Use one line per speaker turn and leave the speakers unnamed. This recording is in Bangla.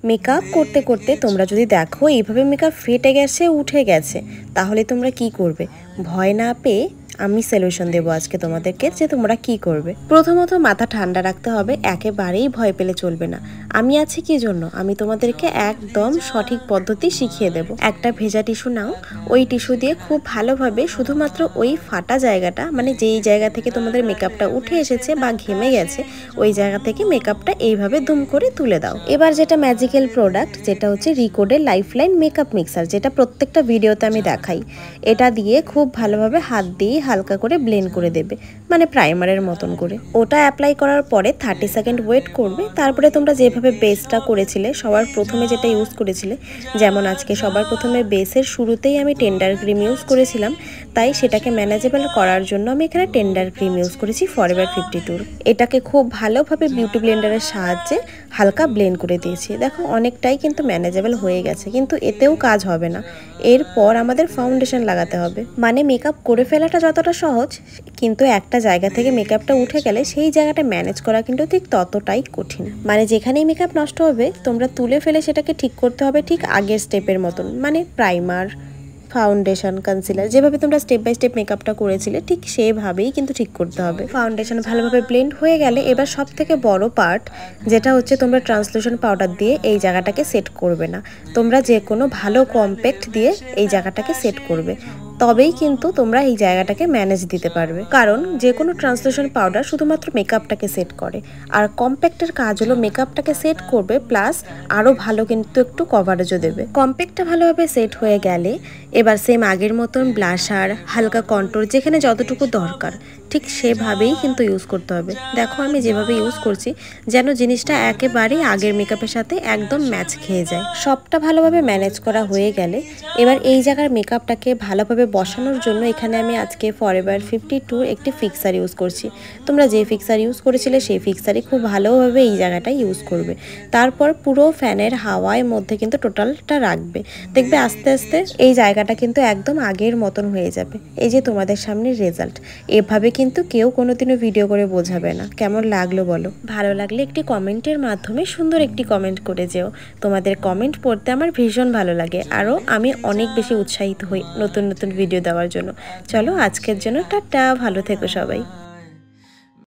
মেকআপ করতে করতে তোমরা যদি দেখো এইভাবে মেকআপ ফেটে গেছে, উঠে গেছে, তাহলে তোমরা কি করবে? ভয় না পেয়ে আমি সলিউশন দেবো আজকে তোমাদেরকে যে তোমরা কি করবে। প্রথমত মাথা ঠান্ডা রাখতে হবে, একেবারেই ভয় পেলে চলবে না। আমি আছি কি জন্য, আমি তোমাদেরকে একদম সঠিক পদ্ধতি শিখিয়ে দেব। একটা ভেজা টিস্যু নাও, ওই টিস্যু দিয়ে খুব ভালোভাবে শুধুমাত্র ওই ফাটা জায়গাটা, মানে যেই জায়গা থেকে তোমাদের মেকআপটা উঠে এসেছে বা ঘেমে গেছে, ওই জায়গা থেকে মেকআপটা এইভাবে দুম করে তুলে দাও। এবার যেটা ম্যাজিক্যাল প্রোডাক্ট, যেটা হচ্ছে রিকোডের লাইফলাইন মেকআপ মিক্সার, যেটা প্রত্যেকটা ভিডিওতে আমি দেখাই, এটা দিয়ে খুব ভালোভাবে হাত দিয়ে হালকা করে ব্লেন্ড করে দেবে, মানে প্রাইমারের মতন করে। ওটা অ্যাপ্লাই করার পরে 30 সেকেন্ড ওয়েট করবে। তারপরে তোমরা যেভাবে বেসটা করেছিলে, সবার প্রথমে যেটা ইউজ করেছিলে, যেমন আজকে সবার প্রথমে বেসের শুরুতেই আমি টেন্ডার ক্রিম ইউজ করেছিলাম, তাই সেটাকে ম্যানেজেবল করার জন্য আমি এখানে টেন্ডার ক্রিম ইউজ করেছি ফরএভার 52। এটাকে খুব ভালোভাবে বিউটি ব্লেন্ডারের সাহায্যে হালকা ব্লেন্ড করে দিয়েছি। দেখো অনেকটাই কিন্তু ম্যানেজেবল হয়ে গেছে, কিন্তু এতেও কাজ হবে না। এরপর আমাদের ফাউন্ডেশন লাগাতে হবে। মানে মেকআপ করে ফেলাটা যতটা সহজ, কিন্তু একটা জায়গা থেকে মেকআপটা উঠে গেলে সেই জায়গাটা ম্যানেজ করা কিন্তু ঠিক ততটাই কঠিন। মানে যেখানেই মেকআপ নষ্ট হবে, তোমরা তুলে ফেলে সেটাকে ঠিক করতে হবে ঠিক আগের স্টেপের মতন, মানে প্রাইমার, ফাউন্ডেশন, কনসিলার, যেভাবে তোমরা স্টেপ বাই স্টেপ মেকআপটা করেছিলে ঠিক সেভাবেই কিন্তু ঠিক করতে হবে। ফাউন্ডেশন ভালোভাবে ব্লেন্ড হয়ে গেলে এবার সব থেকে বড় পার্ট, যেটা হচ্ছে তোমরা ট্রান্সলুশন পাউডার দিয়ে এই জায়গাটাকে সেট করবে না, তোমরা যে কোনো ভালো কম্প্যাক্ট দিয়ে এই জায়গাটাকে সেট করবে, তবেই কিন্তু তোমরা এই জায়গাটাকে ম্যানেজ দিতে পারবে। কারণ যে কোনো ট্রান্সলুশন পাউডার শুধুমাত্র মেকআপটাকে সেট করে, আর কম্প্যাক্টের কাজ হলো মেকআপটাকে সেট করবে প্লাস আরও ভালো কিন্তু একটু কভারেজও দেবে। কম্প্যাক্টটা ভালোভাবে সেট হয়ে গেলে এবার সেম আগের মতন ব্লাশার, হালকা কন্ট্রোল যেখানে যতটুকু দরকার ঠিক সেভাবেই কিন্তু ইউজ করতে হবে। দেখো আমি যেভাবে ইউজ করছি, যেন জিনিসটা একেবারেই আগের মেকআপের সাথে একদম ম্যাচ খেয়ে যায়। সবটা ভালোভাবে ম্যানেজ করা হয়ে গেলে এবার এই জায়গার মেকআপটাকে ভালোভাবে বসানোর জন্য এখানে আমি আজকে ফরএভার 52 একটি ফিক্সার ইউজ করছি। তোমরা যে ফিক্সার ইউজ করেছিলে সেই ফিক্সারই খুব ভালোভাবে এই জায়গাটা ইউজ করবে। তারপর পুরো ফ্যানের হাওয়ার মধ্যে কিন্তু টোটালটা রাখবে, দেখবে আস্তে আস্তে এই জায়গাটা কিন্তু একদম আগের মতন হয়ে যাবে। এই যে তোমাদের সামনে রেজাল্ট। এভাবে কিন্তু কেউ কোনোদিনও ভিডিও করে বোঝাবে না। কেমন লাগলো বলো? ভালো লাগলে একটি কমেন্টের মাধ্যমে সুন্দর একটি কমেন্ট করে যেও। তোমাদের কমেন্ট পড়তে আমার ভীষণ ভালো লাগে, আরও আমি অনেক বেশি উৎসাহিত হই নতুন নতুন ভিডিও দেওয়ার জন্য। চলো আজকের জন্য টাটা, ভালো থেকো সবাই।